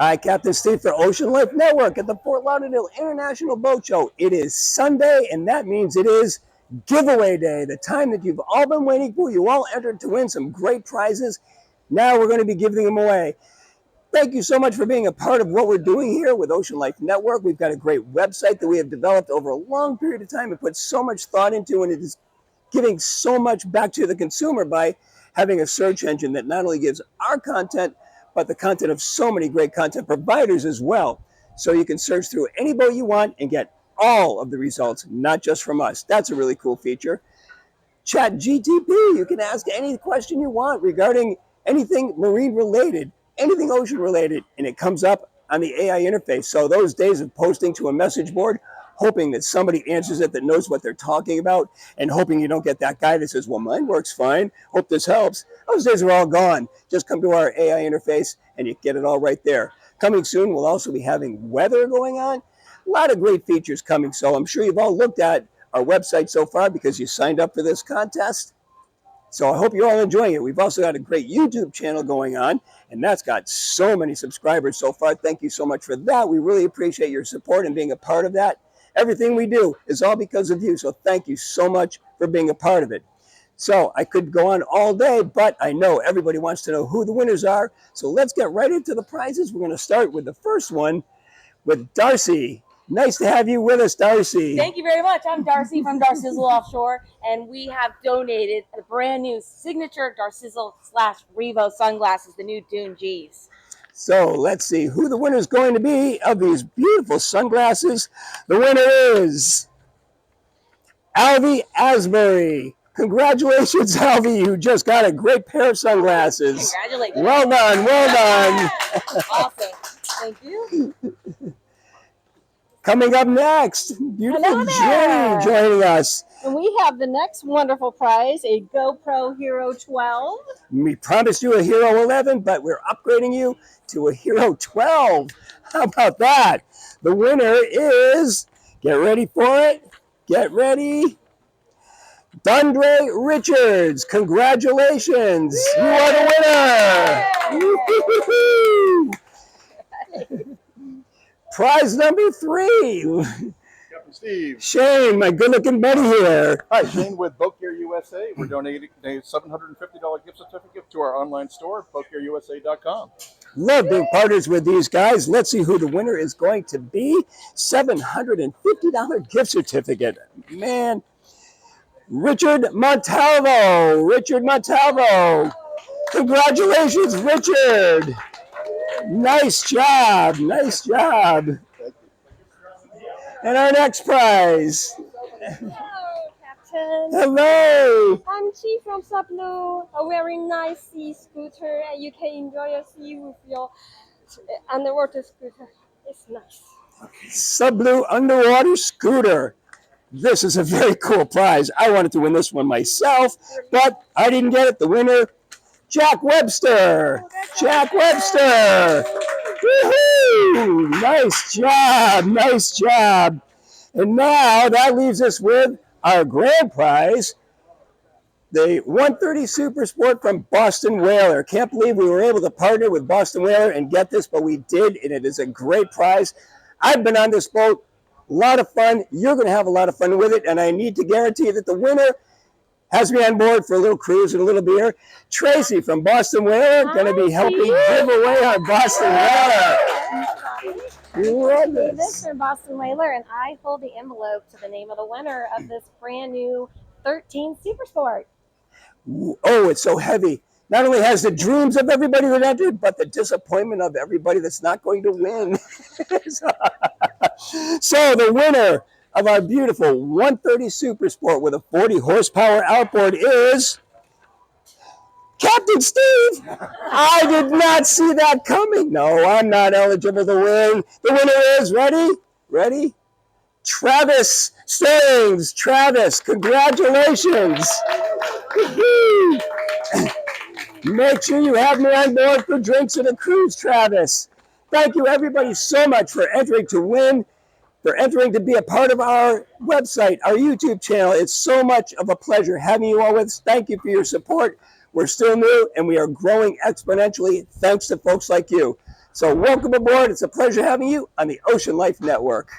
Hi, Captain Steve for Ocean Life Network at the Fort Lauderdale International Boat Show. It is Sunday, and that means it is giveaway day, the time that you've all been waiting for. You all entered to win some great prizes. Now we're going to be giving them away. Thank you so much for being a part of what we're doing here with Ocean Life Network. We've got a great website that we have developed over a long period of time and put so much thought into, and it is giving so much back to the consumer by having a search engine that not only gives our content, but the content of so many great content providers as well. So you can search through any boat you want and get all of the results, not just from us. That's a really cool feature. Chat GTP, you can ask any question you want regarding anything marine related, anything ocean related, and it comes up on the AI interface. So those days of posting to a message board, hoping that somebody answers it that knows what they're talking about, and hoping you don't get that guy that says, well, mine works fine, hope this helps. Those days are all gone. Just come to our AI interface and you get it all right there. Coming soon, we'll also be having weather going on. A lot of great features coming, so I'm sure you've all looked at our website so far because you signed up for this contest. So I hope you're all enjoying it. We've also got a great YouTube channel going on, and that's got so many subscribers so far. Thank you so much for that. We really appreciate your support and being a part of that. Everything we do is all because of you, so thank you so much for being a part of it. So I could go on all day, but I know everybody wants to know who the winners are. So let's get right into the prizes. We're going to start with the first one with Darcy. Nice to have you with us, Darcy. Thank you very much. I'm Darcy from Darcizzle Offshore, and we have donated a brand new signature Darcizzle/Revo sunglasses, the new Dune Gs. So let's see who the winner is going to be of these beautiful sunglasses. The winner is Alvy Asbury. Congratulations, Alvy. You just got a great pair of sunglasses. Congratulations. Well done, well done. Awesome. Thank you. Coming up next, beautiful Jenny joining us. And we have the next wonderful prize, a GoPro Hero 12. We promised you a Hero 11, but we're upgrading you to a Hero 12. How about that? The winner is, get ready for it, get ready, Dundre Richards. Congratulations. Yay! You are the winner. Prize number 3. Captain Steve. Shane, my good-looking buddy here. Hi, Shane with Boat Gear USA. We're donating a $750 gift certificate to our online store, boatgearusa.com. Love being partners with these guys. Let's see who the winner is going to be. $750 gift certificate. Man. Richard Montalvo. Richard Montalvo. Congratulations, Richard. Nice job. Nice job. And our next prize. Hello, Captain. Hello. I'm Chi from Sublu, a very nice sea scooter, and you can enjoy your sea with your underwater scooter. It's nice. Sublu underwater scooter. This is a very cool prize. I wanted to win this one myself, but I didn't get it. The winner, Jack Webster. Jack Webster. Woohoo! Nice job. Nice job. And now that leaves us with our grand prize, the 130 Super Sport from Boston Whaler. Can't believe we were able to partner with Boston Whaler and get this, but we did, and it is a great prize. I've been on this boat. A lot of fun. You're going to have a lot of fun with it, and I need to guarantee that the winner has me on board for a little cruise and a little beer. Tracy from Boston Whaler going to be helping give away our Boston Whaler. Love This this. from Boston Whaler, and I hold the envelope to the name of the winner of this brand new 13 Super Sport. Oh, it's so heavy. Not only has the dreams of everybody that entered, but the disappointment of everybody that's not going to win. So the winner of our beautiful 130 Super Sport with a 40 horsepower outboard is Captain Steve. I did not see that coming. No, I'm not eligible to win. The winner is, ready? Travis Sterlings. Travis, congratulations. Make sure you have me on board for drinks and a cruise, Travis. Thank you, everybody, so much for entering to win, for entering to be a part of our website, our YouTube channel. It's so much of a pleasure having you all with us. Thank you for your support. We're still new, and we are growing exponentially thanks to folks like you. So welcome aboard. It's a pleasure having you on the Ocean Life Network.